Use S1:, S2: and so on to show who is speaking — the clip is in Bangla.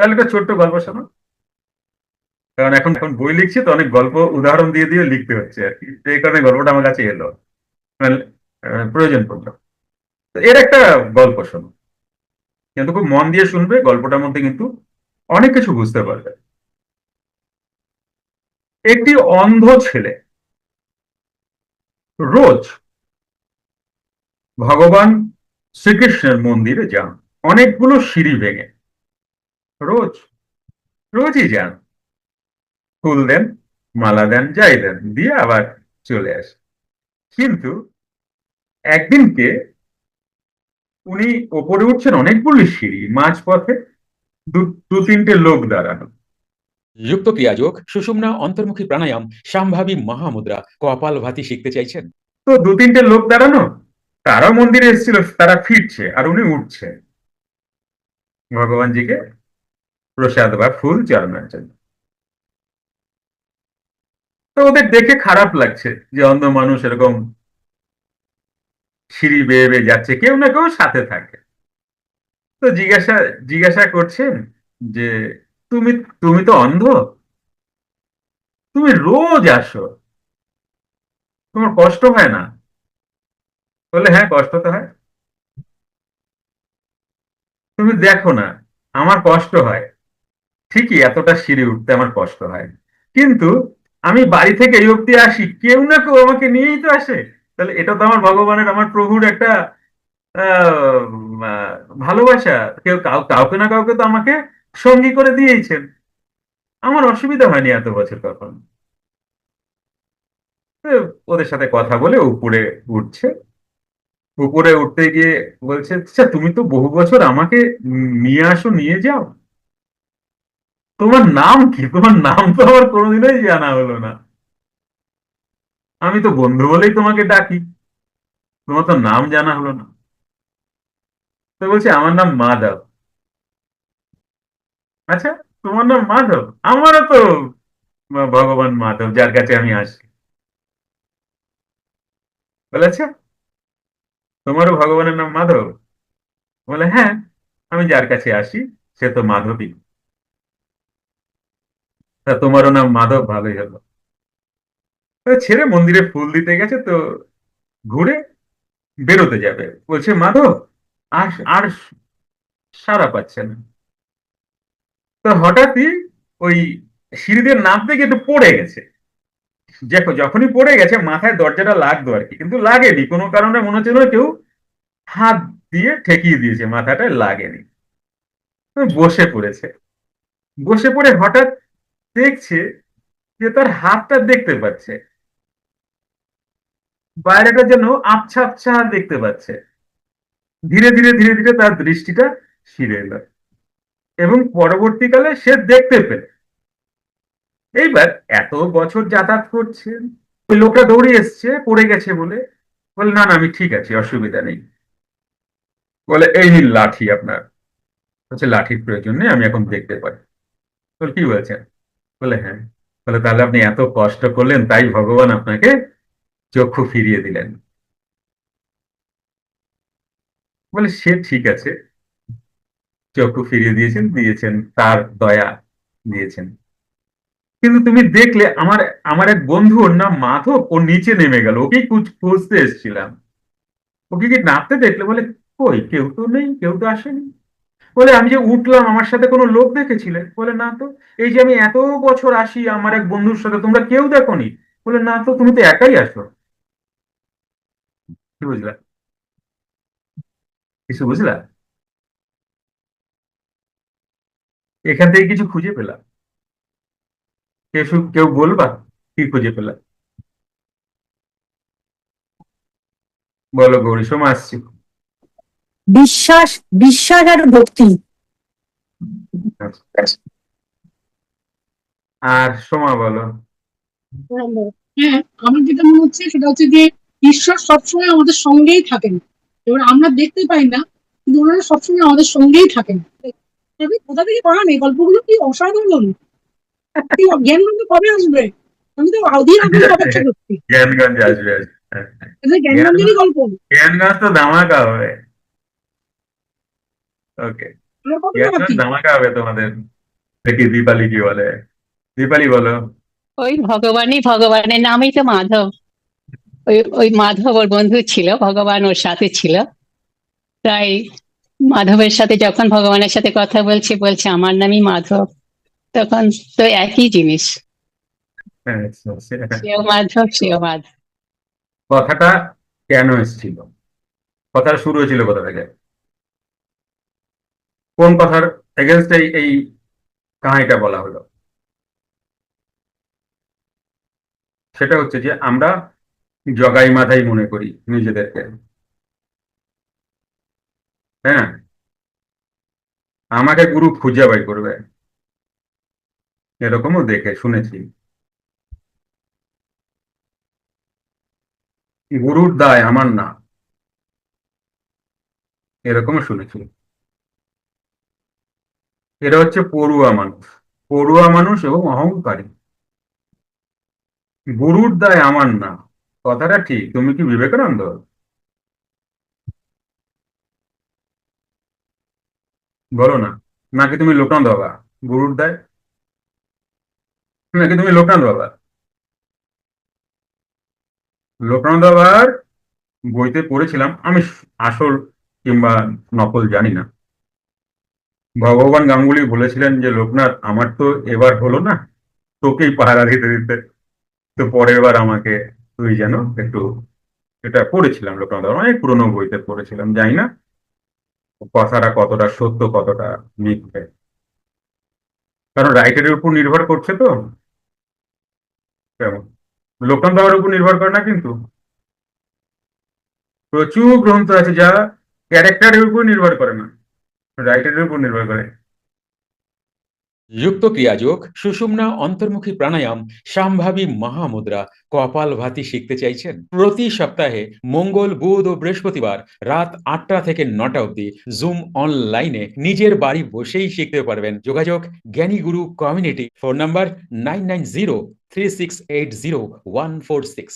S1: তাহলে একটা ছোট্ট গল্প শোনো। কারণ এখন এখন বই লিখছি তো অনেক গল্প উদাহরণ দিয়ে দিয়ে লিখতে হচ্ছে আর কি, তো এই কারণে গল্পটা আমার কাছে এলো, মানে, প্রয়োজন পড়লো। তো এর একটা গল্প শোনো, কিন্তু খুব মন দিয়ে শুনবে, গল্পটার মধ্যে কিন্তু অনেক কিছু বুঝতে পারবে। একটি অন্ধ ছেলে রোজ ভগবান শ্রীকৃষ্ণের মন্দিরে যান, অনেকগুলো সিঁড়ি ভেঙে। রোজ, রোজই যান, ফুল দেন, মালা দেন, যাই দেন, দিয়ে আবার চলে আসে। কিন্তু একদিনকে উনি ওপরে উঠছেন অনেকগুলি সিঁড়ি, মাঝপথে দু দু তিনটে লোক দাঁড়ানো।
S2: যুক্ত ক্রিয়াযোগ, সুষুম্না অন্তর্মুখী প্রাণায়াম, সাম্ভাবী মহামুদ্রা, কপালভাতি শিখতে চাইছেন?
S1: তো দু তিনটে লোক দাঁড়ানো, তারাও মন্দিরে এসেছিল, তারা ফিরছে আর উনি উঠছে ভগবানজিকে প্রসাদ বা ফুল চড়ানোর জন্য। তো ওদের দেখে খারাপ লাগছে যে অন্ধ মানুষ এরকম সিঁড়ি বেয়ে বেয়ে যাচ্ছে, কেউ না কেউ সাথে থাকে। তো জিজ্ঞাসা জিজ্ঞাসা করছেন যে, তুমি তুমি তো অন্ধ, তুমি রোজ আসো, তোমার কষ্ট হয় না? বলে, হ্যাঁ, কষ্ট তো হয়। তুমি দেখো না, আমার কষ্ট হয়, ঠিকই এতটা সিঁড়ি উঠতে আমার কষ্ট হয়, কিন্তু আমি বাড়ি থেকে এই অব্দি আসি, কেউ না কেউ আমাকে নিয়েই তো আসে। তাহলে এটা তো আমার ভগবানের, আমার প্রভুর একটা আহ, আহ, ভালোবাসা। কেউ কাউকে না কাউকে তো আমাকে সঙ্গী করে দিয়েইছেন, আমার অসুবিধা হয়নি এত বছর কখন। তো ওদের সাথে কথা বলে উপরে উঠছে। উপরে উঠতে গিয়ে বলছে, আচ্ছা তুমি তো বহু বছর আমাকে নিয়ে আসো, নিয়ে যাও, তোমার নাম কি? তোমার নাম তো আমার কোনোদিনই জানা হলো না, আমি তো বন্ধু বলেই তোমাকে ডাকি, তোমার তো নাম জানা হলো না। তো বলছে, আমার নাম মাধব। আচ্ছা, তোমার নাম মাধব, আমারও তো ভগবান মাধব, যার কাছে আমি আসি। বলে, আচ্ছা, তোমারও ভগবানের নাম মাধব? বলে, হ্যাঁ, আমি যার কাছে আসি সে তো মাধবী। তা তোমারও নাম মাধব, ভালোই হলো। তো ছেড়ে মন্দিরে ফুল দিতে গেছে, তো ঘুরে বেরোতে যাবে, বলছে, মাধব আর আর সাড়া পাচ্ছে না। তো হঠাৎই ওই সিঁড়ি দিয়ে নামতে গিয়ে একটু পড়ে গেছে। দেখো, যখনই পড়ে গেছে মাথায় দরজাটা লাগতো আর কি, কিন্তু লাগেনি, কোনো কারণে মনে হচ্ছিল কেউ হাত দিয়ে ঠেকিয়ে দিয়েছে, মাথাটায় লাগেনি। তো বসে পড়েছে। বসে পড়ে হঠাৎ দেখছে যে তার হাতটা দেখতে পাচ্ছে, বাইরেটা যেন আবছা আবছা দেখতে পাচ্ছে। ধীরে ধীরে ধীরে ধীরে তার দৃষ্টিটা ফিরে এলো, এবং পরবর্তীকালে সে দেখতে পেল। এইবার এত বছর যাতায়াত করছেন, ওই লোকটা দৌড়ে এসছে পড়ে গেছে বলে, বলে, না না, আমি ঠিক আছি, অসুবিধা নেই। বলে, এই নিন লাঠি আপনার। বলছে, লাঠির প্রয়োজন নেই, আমি এখন দেখতে পারি। বলে, কি বলছেন? বলে, হ্যাঁ। বলে, তাহলে আপনি এত কষ্ট করলেন, তাই ভগবান আপনাকে চক্ষু ফিরিয়ে দিলেন। বলে, সে ঠিক আছে, চক্ষু ফিরিয়ে দিয়েছেন দিয়েছেন, তার দয়া দিয়েছেন, কিন্তু তুমি দেখলে আমার আমার এক বন্ধু, ওর নাম মাধব, ও নিচে নেমে গেল, ওকেই খুঁজতে এসেছিলাম, ওকে কি নামতে দেখলে? বলে, কই, কেউ তো নেই, কেউ তো আসেনি। বলে, আমি যে উঠলাম, আমার সাথে কোনো লোক দেখেছিলে? বলে, না তো। এই যে আমি এত বছর আসি আমার এক বন্ধুর সাথে, তোমরা কেউ দেখোনি? বলে, না তো, তুমি তো একাই আসো। কি বুঝলা? কিছু বুঝলা? এখান থেকে কিছু খুঁজে পেলাম? কেউ বলবা কি খুঁজে পেলাম? বলো গৌরী, সময় আসছি।
S3: বিশ্বাস, বিশ্বাস আর ভক্তি।
S1: আর সময় বলো।
S4: হ্যাঁ, আমার যেটা মনে হচ্ছে সেটা হচ্ছে যে ঈশ্বর সবসময় আমাদের সঙ্গেই থাকেন। এবার আমরা দেখতে পাই না, কিন্তু ওনারা সবসময় আমাদের সঙ্গেই থাকেন। তবে কোথা থেকে পড়ান এই গল্পগুলো, কি অসাধারণ! কি জ্ঞানগঞ্জ কবে আসবে? আমি তো অধীর আগ্রহে অপেক্ষা করছি।
S1: জ্ঞানগঞ্জ আসবে, আসবে। হ্যাঁ, হ্যাঁ।
S4: এটা জ্ঞানগঞ্জেরই
S1: জ্ঞানগঞ্জ,
S4: গল্প।
S1: জ্ঞানগঞ্জ তো ধামাকা হবে। ওকে।
S4: আর কত
S1: কি একটা
S4: বাকি?
S1: ধামাকা হবে তোমাদের। দেখি দীপালি কি বলে। দীপালি বলো।
S5: ওই ভগবানই, ভগবানের নামই তো মাধব। ওই ওই মাধব ওর বন্ধু ছিল, ভগবান ওর সাথে ছিল। তাই মাধবের সাথে যখন ভগবানের সাথে কথা বলছে, বলছে আমার নামই মাধব, তখন তো একই জিনিস।
S1: হ্যাঁ,
S5: সেও মাধব, সেও মাধব।
S1: কথাটা কেন এসেছিল? কথাটা শুরু হয়েছিল কোথা থেকে? কোন কথার এগেনস্ট এই কাহিনীটা বলা হলো? সেটা হচ্ছে যে আমরা জগাই মাথায় মনে করি নিজেদেরকে। হ্যাঁ, আমাকে গুরু খুঁজে বাই করবে, এরকমও দেখে শুনেছি। গুরুর দায় আমার না, এরকমও শুনেছি। এরা হচ্ছে পড়ুয়া মানুষ, পড়ুয়া মানুষ এবং অহংকারী। গুরুর দায় আমার না, কথাটা ঠিক। তুমি কি বিবেকানন্দ? বলো না। নাকি তুমি লোকনাথ বাবা? গুরুর দায় নাকি তুমি লোকনাথ বাবা? লোকনাথ বাবার বইতে পড়েছিলাম আমি, আসল কিংবা নকল জানি না। ভগবান গাঙ্গুলি বলেছিলেন যে লোকনাথ, আমার তো এবার হলো না, তোকেই পাহারা দিতে দিতে, তো পরের বার আমাকে তুই যেন একটু। এটা পড়েছিলাম লোকনাথ বাবার অনেক পুরোনো বইতে পড়েছিলাম, জানি না কথাটা কতটা সত্য কতটা মিথ্যে, কারণ রাইটারের উপর নির্ভর করছে তো। কেমন? লোকনাথ বাবার উপর নির্ভর করে না কিন্তু। প্রচুর গ্রন্থ আছে যা ক্যারেক্টারের উপর নির্ভর করে না, রাইটারের উপর নির্ভর করে।
S2: যুক্ত ক্রিয়াযোগ, সুষুম্না অন্তর্মুখী প্রাণায়াম, সাম্ভাবী মহামুদ্রা, কপালভাতি শিখতে চাইছেন? প্রতি সপ্তাহে মঙ্গল, বুধ ও বৃহস্পতিবার রাত 8টা থেকে 9টা অবধি জুম অনলাইনে নিজের বাড়ি বসেই শিখতে পারবেন। যোগাযোগ জ্ঞানী গুরু কমিউনিটি, ফোন নাম্বার 9903680146।